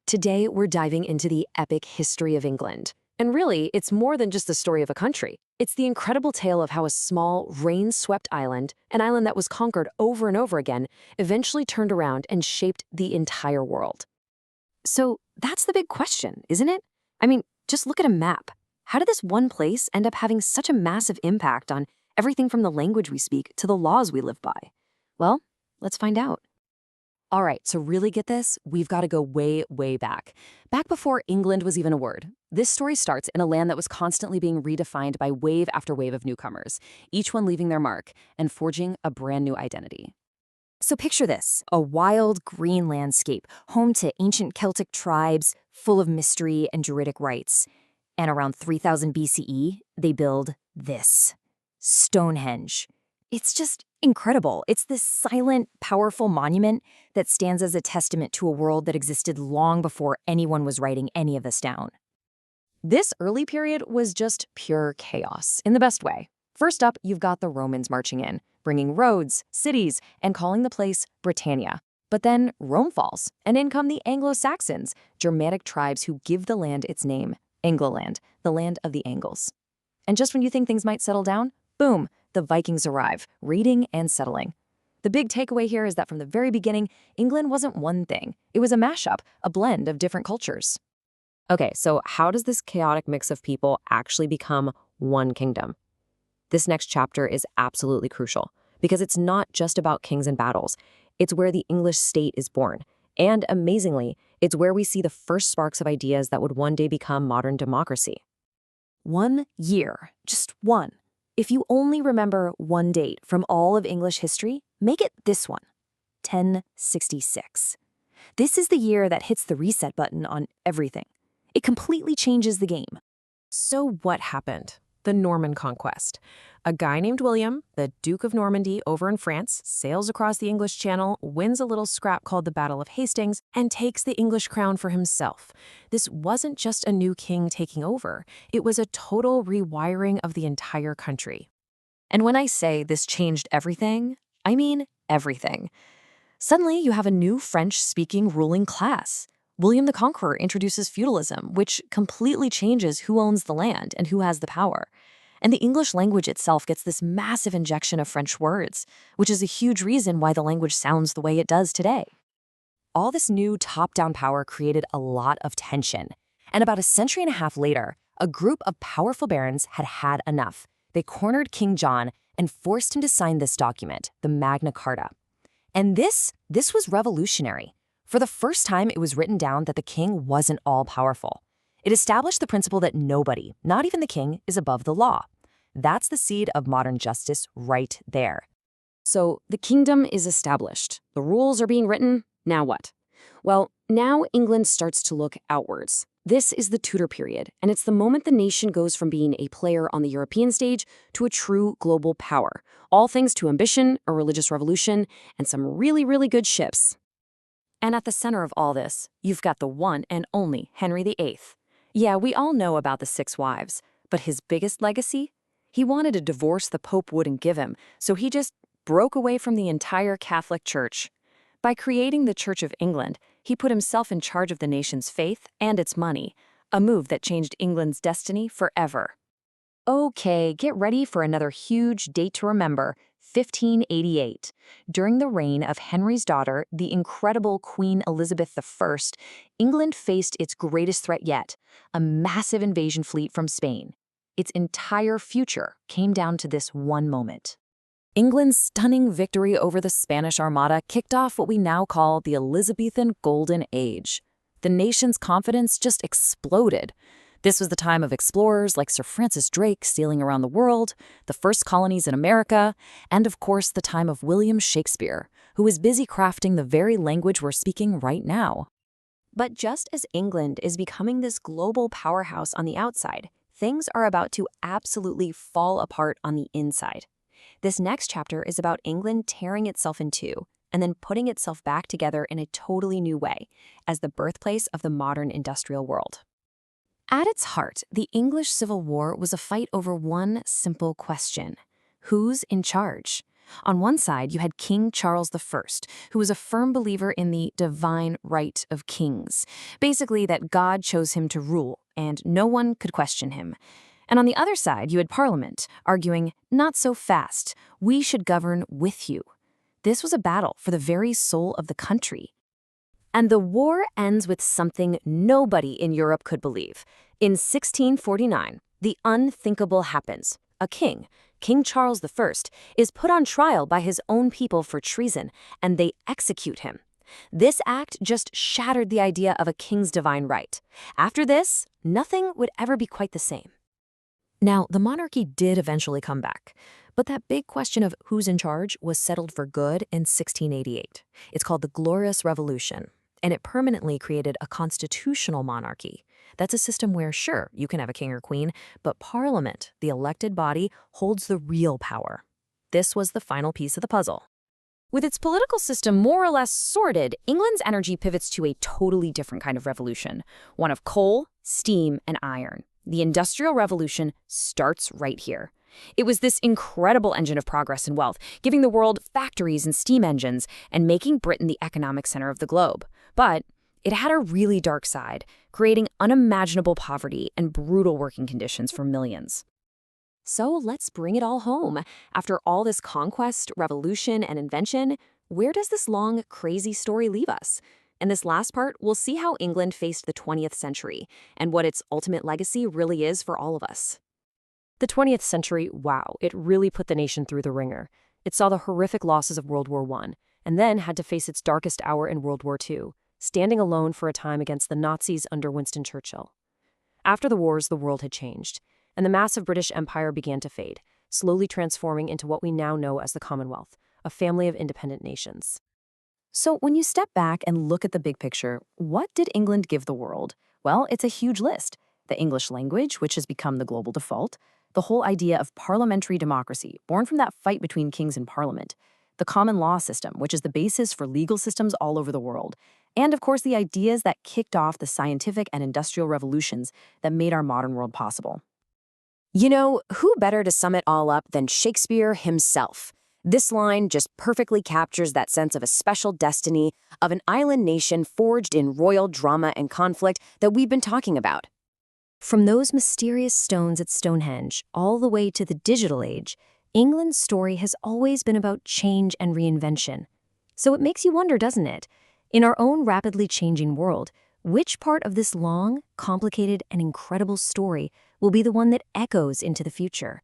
Today, we're diving into the epic history of England. And really, it's more than just the story of a country. It's the incredible tale of how a small, rain-swept island, an island that was conquered over and over again, eventually turned around and shaped the entire world. So that's the big question, isn't it? I mean, just look at a map. How did this one place end up having such a massive impact on everything from the language we speak to the laws we live by? Well, let's find out. All right, so really get this, we've got to go way, way back. Back before England was even a word. This story starts in a land that was constantly being redefined by wave after wave of newcomers, each one leaving their mark and forging a brand new identity. So picture this, a wild green landscape, home to ancient Celtic tribes, full of mystery and druidic rites. And around 3000 BCE, they build this, Stonehenge. It's just incredible. It's this silent, powerful monument that stands as a testament to a world that existed long before anyone was writing any of this down. This early period was just pure chaos, in the best way. First up, you've got the Romans marching in, bringing roads, cities, and calling the place Britannia. But then Rome falls, and in come the Anglo-Saxons, Germanic tribes who give the land its name, Angloland, the land of the Angles. And just when you think things might settle down, boom, the Vikings arrive, raiding and settling. The big takeaway here is that from the very beginning, England wasn't one thing. It was a mashup, a blend of different cultures. Okay, so how does this chaotic mix of people actually become one kingdom? This next chapter is absolutely crucial, because it's not just about kings and battles. It's where the English state is born. And amazingly, it's where we see the first sparks of ideas that would one day become modern democracy. 1 year, just one. If you only remember one date from all of English history, make it this one, 1066. This is the year that hits the reset button on everything. It completely changes the game. So what happened? The Norman Conquest. A guy named William, the Duke of Normandy over in France, sails across the English Channel, wins a little scrap called the Battle of Hastings, and takes the English crown for himself. This wasn't just a new king taking over. It was a total rewiring of the entire country. And when I say this changed everything, I mean everything. Suddenly, you have a new French-speaking ruling class. William the Conqueror introduces feudalism, which completely changes who owns the land and who has the power. And the English language itself gets this massive injection of French words, which is a huge reason why the language sounds the way it does today. All this new top-down power created a lot of tension. And about a century and a half later, a group of powerful barons had had enough. They cornered King John and forced him to sign this document, the Magna Carta. And this was revolutionary. For the first time, it was written down that the king wasn't all-powerful. It established the principle that nobody, not even the king, is above the law. That's the seed of modern justice right there. So the kingdom is established. The rules are being written. Now what? Well, now England starts to look outwards. This is the Tudor period, and it's the moment the nation goes from being a player on the European stage to a true global power. All thanks to ambition, a religious revolution, and some really, really good ships. And at the center of all this, you've got the one and only Henry VIII. Yeah, we all know about the 6 wives, but his biggest legacy? He wanted a divorce the Pope wouldn't give him, so he just broke away from the entire Catholic Church. By creating the Church of England, he put himself in charge of the nation's faith and its money, a move that changed England's destiny forever. Okay, get ready for another huge date to remember, 1588. During the reign of Henry's daughter, the incredible Queen Elizabeth I, England faced its greatest threat yet, a massive invasion fleet from Spain. Its entire future came down to this one moment. England's stunning victory over the Spanish Armada kicked off what we now call the Elizabethan Golden Age. The nation's confidence just exploded. This was the time of explorers like Sir Francis Drake sailing around the world, the first colonies in America, and of course the time of William Shakespeare, who was busy crafting the very language we're speaking right now. But just as England is becoming this global powerhouse on the outside, things are about to absolutely fall apart on the inside. This next chapter is about England tearing itself in two and then putting itself back together in a totally new way, as the birthplace of the modern industrial world. At its heart, the English Civil War was a fight over one simple question: who's in charge? On one side, you had King Charles I, who was a firm believer in the divine right of kings, basically that God chose him to rule, and no one could question him. And on the other side, you had Parliament, arguing, not so fast, we should govern with you. This was a battle for the very soul of the country. And the war ends with something nobody in Europe could believe. In 1649, the unthinkable happens. A king, King Charles I, is put on trial by his own people for treason, and they execute him. This act just shattered the idea of a king's divine right. After this, nothing would ever be quite the same. Now, the monarchy did eventually come back, but that big question of who's in charge was settled for good in 1688. It's called the Glorious Revolution, and it permanently created a constitutional monarchy. That's a system where, sure, you can have a king or queen, but Parliament, the elected body, holds the real power. This was the final piece of the puzzle. With its political system more or less sorted, England's energy pivots to a totally different kind of revolution, one of coal, steam, and iron. The Industrial Revolution starts right here. It was this incredible engine of progress and wealth, giving the world factories and steam engines and making Britain the economic center of the globe. But it had a really dark side, creating unimaginable poverty and brutal working conditions for millions. So let's bring it all home. After all this conquest, revolution, and invention, where does this long, crazy story leave us? In this last part, we'll see how England faced the 20th century and what its ultimate legacy really is for all of us. The 20th century, wow, it really put the nation through the ringer. It saw the horrific losses of World War I, and then had to face its darkest hour in World War II, standing alone for a time against the Nazis under Winston Churchill. After the wars, the world had changed, and the massive British Empire began to fade, slowly transforming into what we now know as the Commonwealth, a family of independent nations. So when you step back and look at the big picture, what did England give the world? Well, it's a huge list. The English language, which has become the global default, the whole idea of parliamentary democracy, born from that fight between kings and parliament, the common law system, which is the basis for legal systems all over the world, and of course the ideas that kicked off the scientific and industrial revolutions that made our modern world possible. You know, who better to sum it all up than Shakespeare himself? This line just perfectly captures that sense of a special destiny of an island nation forged in royal drama and conflict that we've been talking about. From those mysterious stones at Stonehenge all the way to the digital age, England's story has always been about change and reinvention. So it makes you wonder, doesn't it? In our own rapidly changing world, which part of this long, complicated, and incredible story will be the one that echoes into the future?